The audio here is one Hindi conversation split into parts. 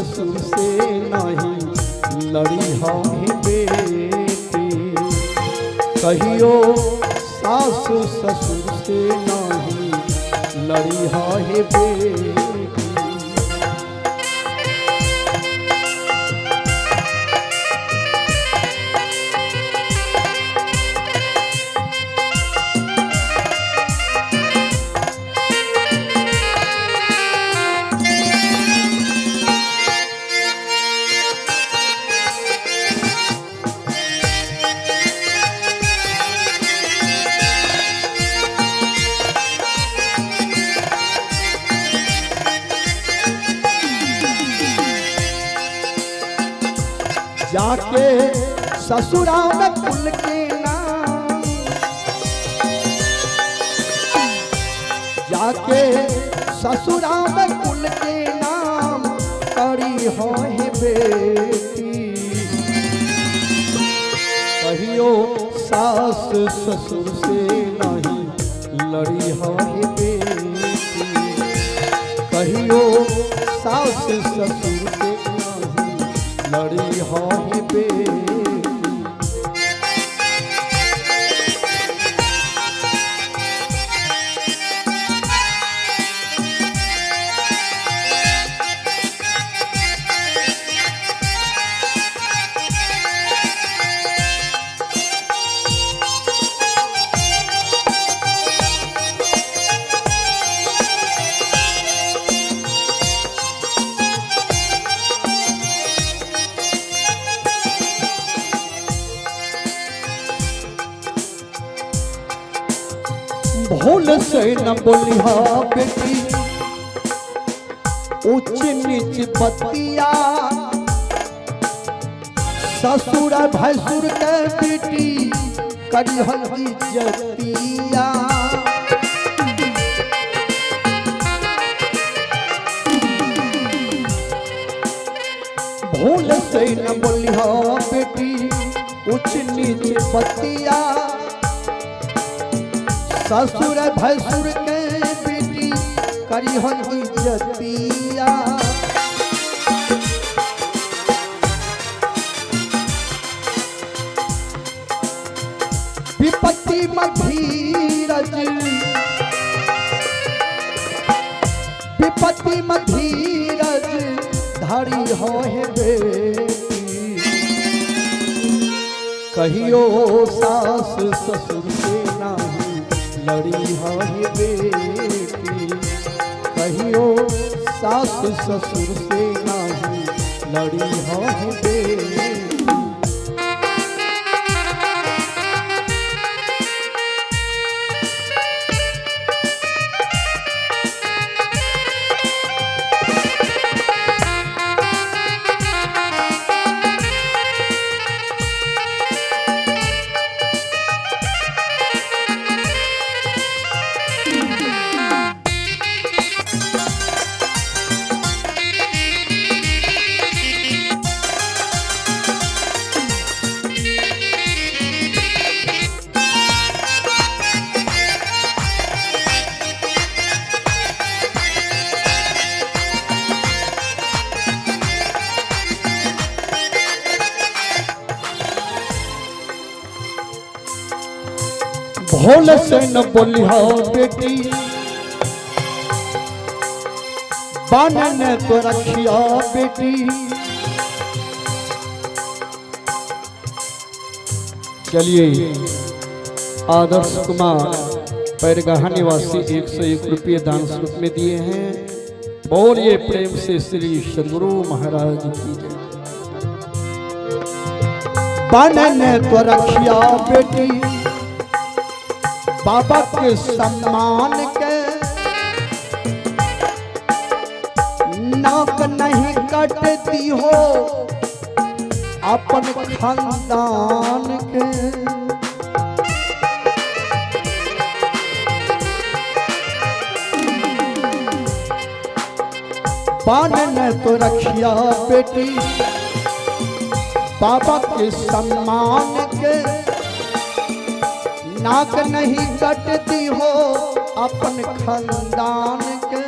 ससुर से नहीं लड़ी है बेटी। कहियो सास ससुर से नहीं लड़ी है बेटी। जाके ससुराल में कुल के नाम, जाके ससुराल में कुल के नाम करी हो है बेटी। कहियो सास ससुर से नहीं लड़ी हो है बेटी। कहियो सास ससुर से लड़ी हो बेटी। भूल से न बोलिहा बेटी ऊंच नीच बतिया। ससुर भैसुर के बेटी करी हल्दी जतिया। भूल से न बोलिहा बेटी ऊंच नीच बतिया। ससुर भैसुर के बेटी करी हो इज्जतिया। विपत्ति में धीरज, विपत्ति में धीरज धरी हो है बेटी। कहियो सास ससुर से नहीं लड़ी है बेटी। कहियो सास ससुर से नहीं लड़ी है बेटी। भोल से न बोलिहा बेटी बान ने तो रखिया बेटी। चलिए आदर्श कुमार पैरगाह निवासी 101 रुपये दान स्वरूप में दिए हैं। बोलिए प्रेम से श्री सदगुरु महाराज की जय। बान ने तो रखिया बेटी बाबा के सम्मान के। नाक नहीं कटती हो अपन खानदान के। बान ने तो रखिया बेटी बाबा के सम्मान के। नाक नहीं कटती हो अपन खानदान के।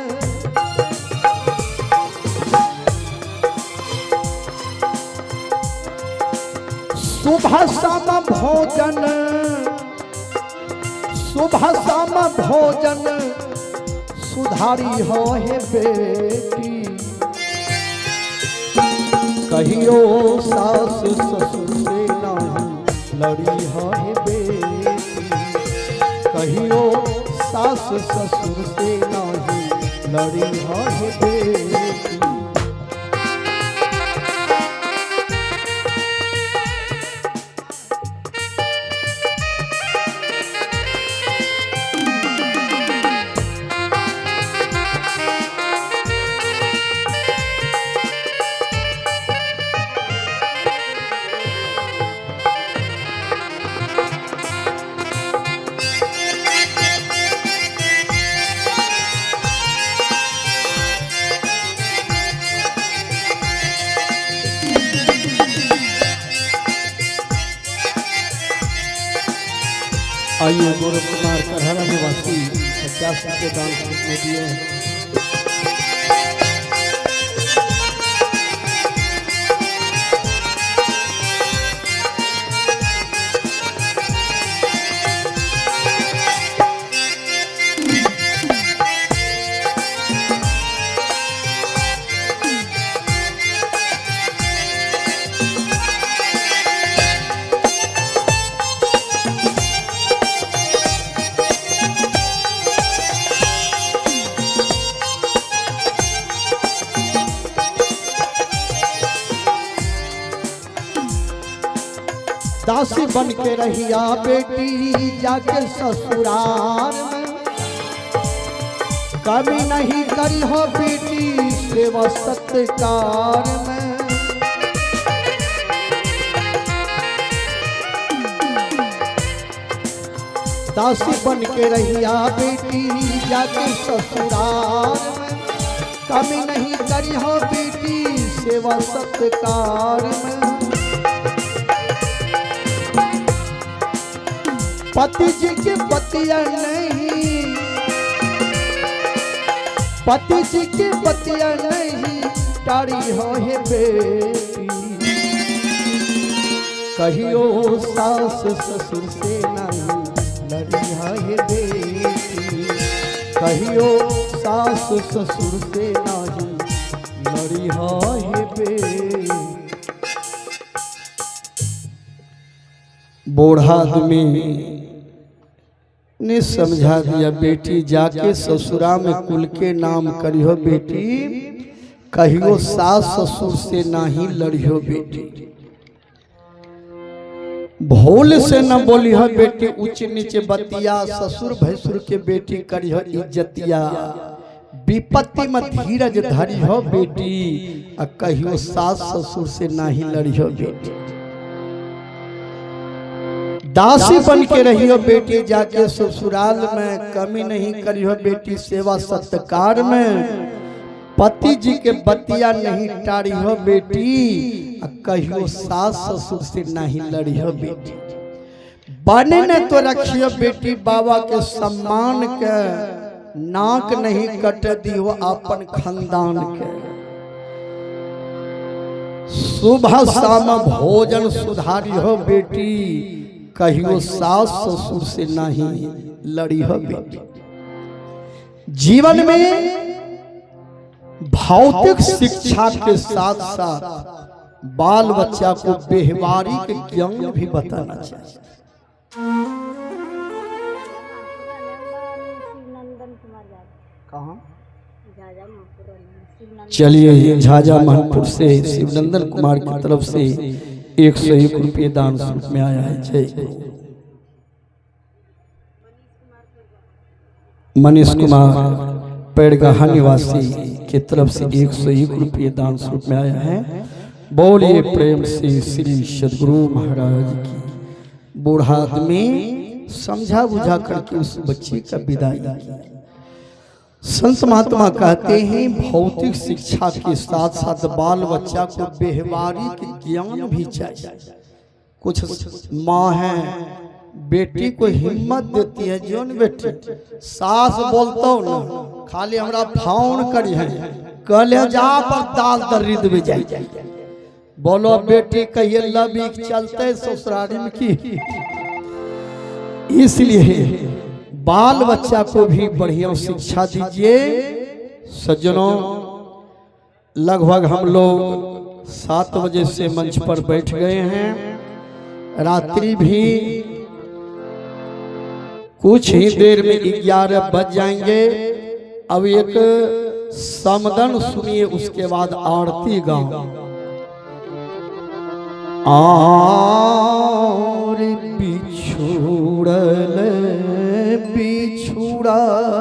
सुबह शाम भोजन, सुबह शाम भोजन सुधारी हो हे बेटी। कहियो सास ससुर से नहीं लड़ी हो हे बेटी। कहियो सास ससुर से नहीं लड़ी हो हे बेटी। आइए गौरव कुमार करहरा निवासी 50 रुपये दान में दिए हैं। दासी बन के रहिया बेटी जाके ससुराल में। कमी नहीं करी हो बेटी सेवा सत्कार में। दासी बन के रहिया बेटी जाके ससुराल में। कमी नहीं करी हो बेटी सेवा सत्कार में। पति जी के बतिया नहीं, पति जी के बतिया नहीं टारी हो हे बेटी। कहियो सास ससुर से नहीं लड़ी हो हे बेटी। कहियो सास ससुर से नहीं लड़ी हो हे बेटी। बूढ़ा आदमी ने समझा दिया बेटी जाके ससुरा में कुल के नाम करियो बेटी। कहियो सास ससुर से नहीं लड़ियो बेटी। भूल से न बोलियो बेटी ऊंच नीचे बतिया। ससुर भैसुर के बेटी करियो इज्जतिया। विपत्ति में धीरज धरियो बेटी। आ कहियो सास ससुर से नहीं लड़ियो बेटी। दासी बन के रहियो बेटी जाके ससुराल में। कमी नहीं करियो बेटी सेवा सत्कार में। पति जी के बतिया नहीं टारियो बेटी। कहियो सास ससुर से नहीं लड़ियो बेटी। बने ने तो रखियो बेटी बाबा के सम्मान के। नाक नहीं कट दियो अपन खानदान के। सुबह शाम भोजन सुधारियो बेटी। कहियो सास ससुर से नहीं लड़ी हो बेटी। जीवन में भौतिक शिक्षा के साथ साथ बाल बच्चा को व्यवहारिक ज्ञान भी बताना चाहिए। कहाँ? चलिए झाझा महनपुर से शिवनंदन कुमार की तरफ से 101 रुपये दान स्वरूप में आया है। जय मनीष कुमार पेड़गाहा निवासी की तरफ से 101 रुपये दान स्वरूप में आया है। बोलिए प्रेम से श्री सदगुरु महाराज की। बूढ़ा आदमी समझा बुझा करके उस बच्चे का विदाई किया। संत महात्मा कहते हैं भौतिक शिक्षा के साथ साथ बाल बच्चा को व्यवहारिक ज्ञान भी चाहिए। कुछ माँ है बेटी को हिम्मत देती है। जोन बेटी सास बोलता हूँ ना खाली हमरा फाउन करी है कलेजा पर दाल दर्द में जाए। बोलो बेटी कहिए लवी चलते ससुरारी में की। इसलिए बाल बच्चा को भी बढ़िया शिक्षा दीजिए। सज्जनों, लगभग हम लोग 7 बजे से मंच पर बैठ गए हैं। रात्रि भी कुछ ही देर में 11 बज जाएंगे। अब एक समदन सुनिए, उसके बाद आरती गाओ। और बिछुड़ल बिछुड़ा